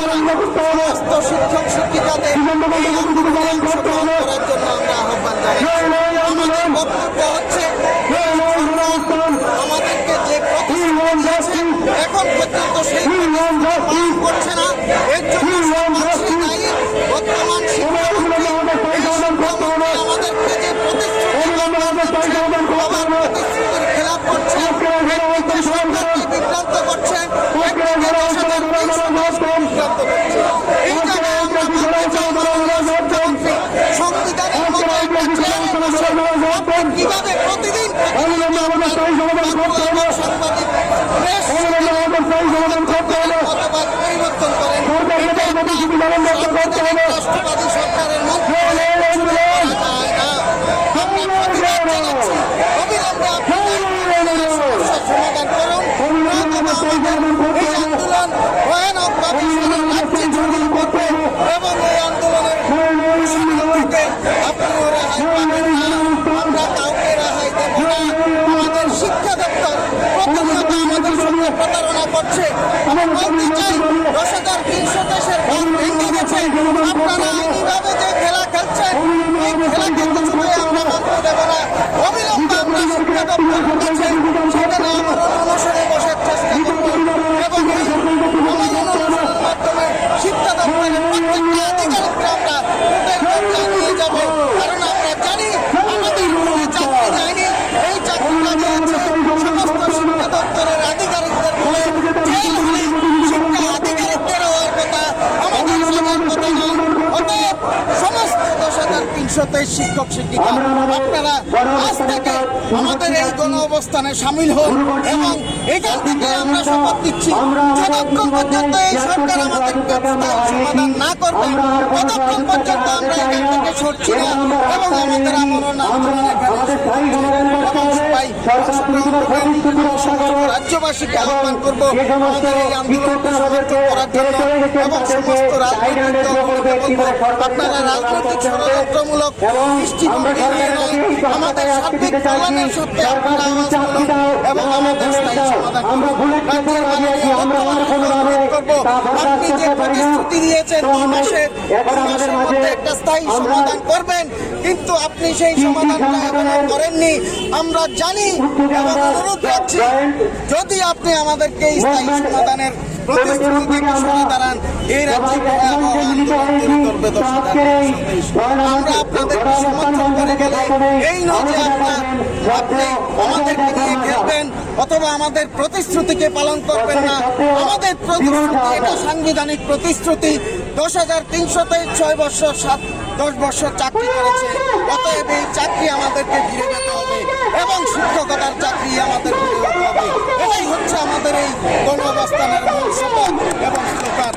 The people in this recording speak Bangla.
সমস্ত শিক্ষক শিক্ষিকাদের করার জন্য আমরা আহ্বান জানাই। আমাদের বক্তব্য হচ্ছে আমাদেরকে যে এখন পর্যন্ত সেই করছে না, এর জন্য বর্তমান আমাদেরকে যে প্রতিশ্রুতির খেলাপ করছে, বিভ্রান্ত করছে, কিভাবে প্রতিদিন পরিবর্তন করেন রাষ্ট্রবাদী সরকারের মধ্যে সমাধান করুন। আন্দোলন ভয়ানকভাবে এবং এই আন্দোলনের আপনিও রেহাই পাবেন না, আমরা কাউকে রেহাই দেব না। আমাদের শিক্ষা দপ্তর প্রতিনিয়ত আমাদের সঙ্গে প্রতারণা করছে। বলতে চাই 10,300 দেশের ভোট ভেঙে গেছে। আপনারা আইনিভাবে যে খেলা খেলছেন, এই খেলা কিন্তু শুধু আমরা মানতে দেব না। অবিলম্বে আমরা শিক্ষা দপ্তর কাছে সেখানে আমরা অনুসরণে বসার চেষ্টা করব এবং এই অনুসরণের মাধ্যমে শিক্ষা দপ্তরের প্রত্যেকটা আধিকারিককে আমরা নিয়ে যাব। কারণ আমরা জানি আমাদের কোনো চাকরি যায়নি, এই চাকরিটা দিয়েছে সমস্ত শিক্ষা দপ্তরের আধিকারিকদের বলে শিক্ষা আধিকারিকদের হওয়ার কথা, আমাদের হওয়ার কথা নয়। অতএব সমস্ত 10,300 শিক্ষক শিক্ষিকা আপনারা আজ থেকে আমাদের এই গণ অবস্থানে সামিল হন এবং এখান থেকে আমরা শপথ দিচ্ছি যতক্ষণ পর্যন্ত এই সরকার আমাদেরকে সমাধান না করবে ততক্ষণ পর্যন্ত আমরা এখান থেকে সরছি না এবং আমাদের আমরণ আন্দোলনের রাজ্যবাসীকে আহ্বান করবো আমাদের এই আন্দোলনকে সমর্থন করার জন্য এবং সমস্ত রাজনৈতিক দলগুলোকে বলবো আপনারা রাজনৈতিক ষড়যন্ত্রমূলক দৃষ্টিভঙ্গি নিয়ে নয়, আমাদের সার্বিক কল্যাণের সত্ত্বে আপনারা আওয়াজ তুলুন এবং আমাদের স্থায়ী সমাধান করুন। আপনি যে প্রতিশ্রুতি দিয়েছেন 2 মাসের মধ্যে একটা স্থায়ী সমাধান করবেন, কিন্তু আপনি সেই সমাধানটা এখনো করেননি। আমরা জানি এবং অনুরোধ রাখছি যদি আপনি আমাদেরকে এই স্থায়ী সমাধানের প্রতিশ্রুতি থেকে সরে দাঁড়ান, এই রাজ্যে ভয়াবহ আন্দোলন তৈরি করবে 10,300। আমরা আপনাদেরকে সমর্থন করে গেলে এই নয় যে আপনি আমাদেরকে নিয়ে খেলবেন অথবা আমাদের প্রতিশ্রুতিকে পালন করবেন না। আমাদের প্রতিশ্রুতি এটা সাংবিধানিক প্রতিশ্রুতি। 10,300-তে 6 বছর 10 বছর চাকরি করেছে, অতএব এই চাকরি আমাদেরকে ফিরে যেতে হবে এবং শিক্ষকতার চাকরি আমাদের ফিরে যেতে হবে। এটাই হচ্ছে আমাদের এই গণ অবস্থানের মূল শপথ এবং স্লোগান।